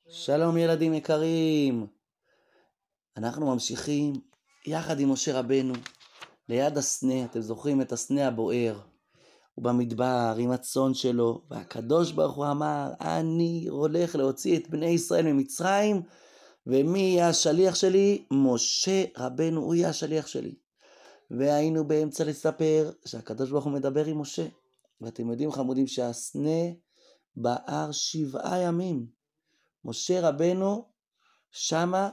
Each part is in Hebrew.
שלום ילדים יקרים, אנחנו ממשיכים יחד עם משה רבנו ליד הסנה. אתם זוכרים את הסנה הבוער? הוא במדבר עם הצאן שלו, והקדוש ברוך הוא אמר, אני הולך להוציא את בני ישראל ממצרים, ומי יהיה השליח שלי? משה רבנו, הוא יהיה השליח שלי. והיינו באמצע לספר שהקדוש ברוך הוא מדבר עם משה, ואתם יודעים חמודים שהסנה בער 7 ימים. משה רבנו שמה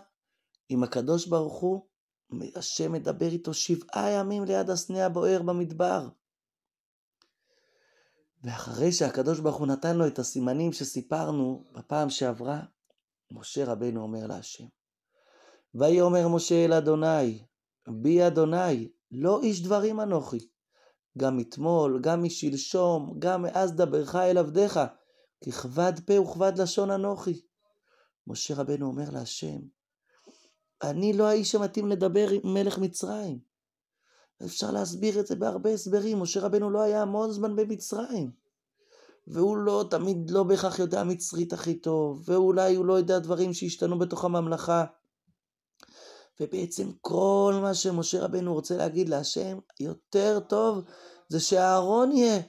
עם הקדוש ברוך הוא, השם מדבר איתו 7 ימים ליד הסנה הבוער במדבר. ואחרי שהקדוש ברוך הוא נתן לו את הסימנים שסיפרנו בפעם שעברה, משה רבנו אומר להשם, ויאמר משה אל אדוני, בי אדוני, לא איש דברים אנוכי, גם אתמול, גם משלשום, גם מאז דברך אל עבדיך, כי כבד פה וכבד לשון אנוכי. משה רבנו אומר להשם, אני לא האיש שמתאים לדבר עם מלך מצרים. אפשר להסביר את זה בהרבה הסברים. משה רבנו לא היה המון זמן במצרים, והוא לא תמיד לא בהכרח יודע מצרית הכי טוב, ואולי הוא לא יודע דברים שהשתנו בתוך הממלכה. ובעצם כל מה שמשה רבנו רוצה להגיד להשם, יותר טוב זה שאהרון יהיה.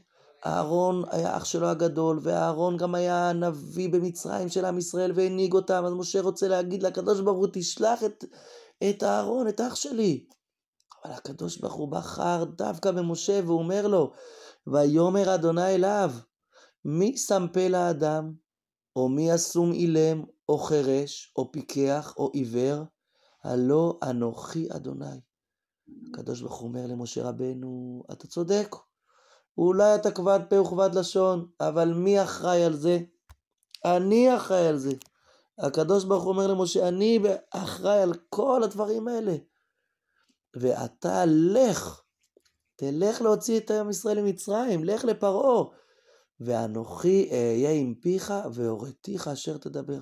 אהרון היה אח שלו הגדול, ואהרון גם היה נביא במצרים של עם ישראל והנהיג אותם. אז משה רוצה להגיד לקדוש ברוך הוא, תשלח את אהרון, את אח שלי. אבל הקדוש ברוך הוא בחר דווקא במשה, והוא אומר לו, ויאמר אדוני אליו, מי שם פה לאדם, או מי אסום אילם, או חרש, או פיקח, או עיוור, הלא אנוכי אדוני. הקדוש ברוך הוא אומר למשה רבנו, אתה צודק, אולי אתה כבד פה וכבד לשון, אבל מי אחראי על זה? אני אחראי על זה. הקדוש ברוך הוא אומר למשה, אני אחראי על כל הדברים האלה. ואתה תלך להוציא את עם ישראל ממצרים, לך לפרעה. ואנוכי אהיה עם פיך והוריתיך אשר תדבר.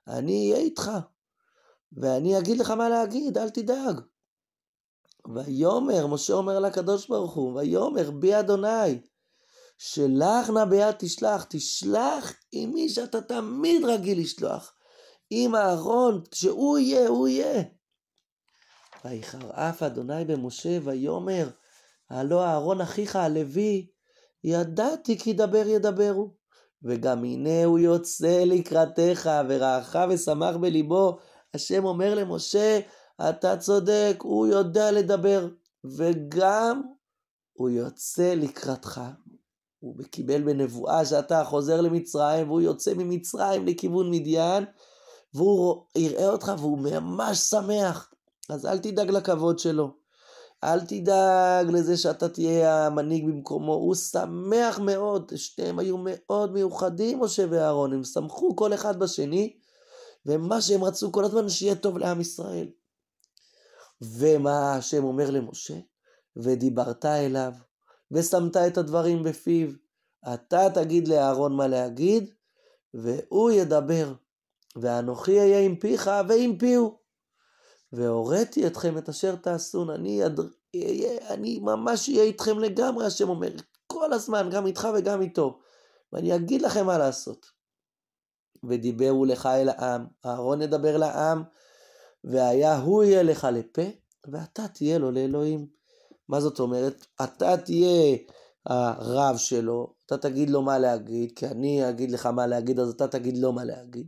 אני אהיה איתך, ואני אגיד לך מה להגיד, אל תדאג. ויאמר, משה אומר לקדוש ברוך הוא, ויאמר בי אדוני, שלח נא ביד תשלח עם מי שאתה תמיד רגיל לשלוח, עם אהרון, שהוא יהיה. ויחר אף אדוני במשה ויאמר, הלא אהרון אחיך הלוי, ידעתי כי דבר ידברו, וגם הנה הוא יוצא לקראתך, ורעך ושמח בליבו. השם אומר למשה, אתה צודק, הוא יודע לדבר, וגם הוא יוצא לקראתך. הוא קיבל בנבואה שאתה חוזר למצרים, והוא יוצא ממצרים לכיוון מדיין, והוא יראה אותך והוא ממש שמח. אז אל תדאג לכבוד שלו, אל תדאג לזה שאתה תהיה המנהיג במקומו, הוא שמח מאוד. שניהם היו מאוד מיוחדים, משה ואהרון, הם שמחו כל אחד בשני, ומה שהם רצו כל הזמן שיהיה טוב לעם ישראל. ומה השם אומר למשה, ודיברת אליו, ושמת את הדברים בפיו, אתה תגיד לאהרון מה להגיד, והוא ידבר, ואנוכי אהיה עם פיך ועם פיהו, והוריתי אתכם את אשר תעשון. אני ממש אהיה איתכם לגמרי, השם אומר, כל הזמן, גם איתך וגם איתו, ואני אגיד לכם מה לעשות. ודיברו לך אל העם, אהרון ידבר לעם, והיה הוא יהיה לך לפה, ואתה תהיה לו לאלוהים. מה זאת אומרת? אתה תהיה הרב שלו, אתה תגיד לו מה להגיד, כי אני אגיד לך מה להגיד, אז אתה תגיד לו מה להגיד.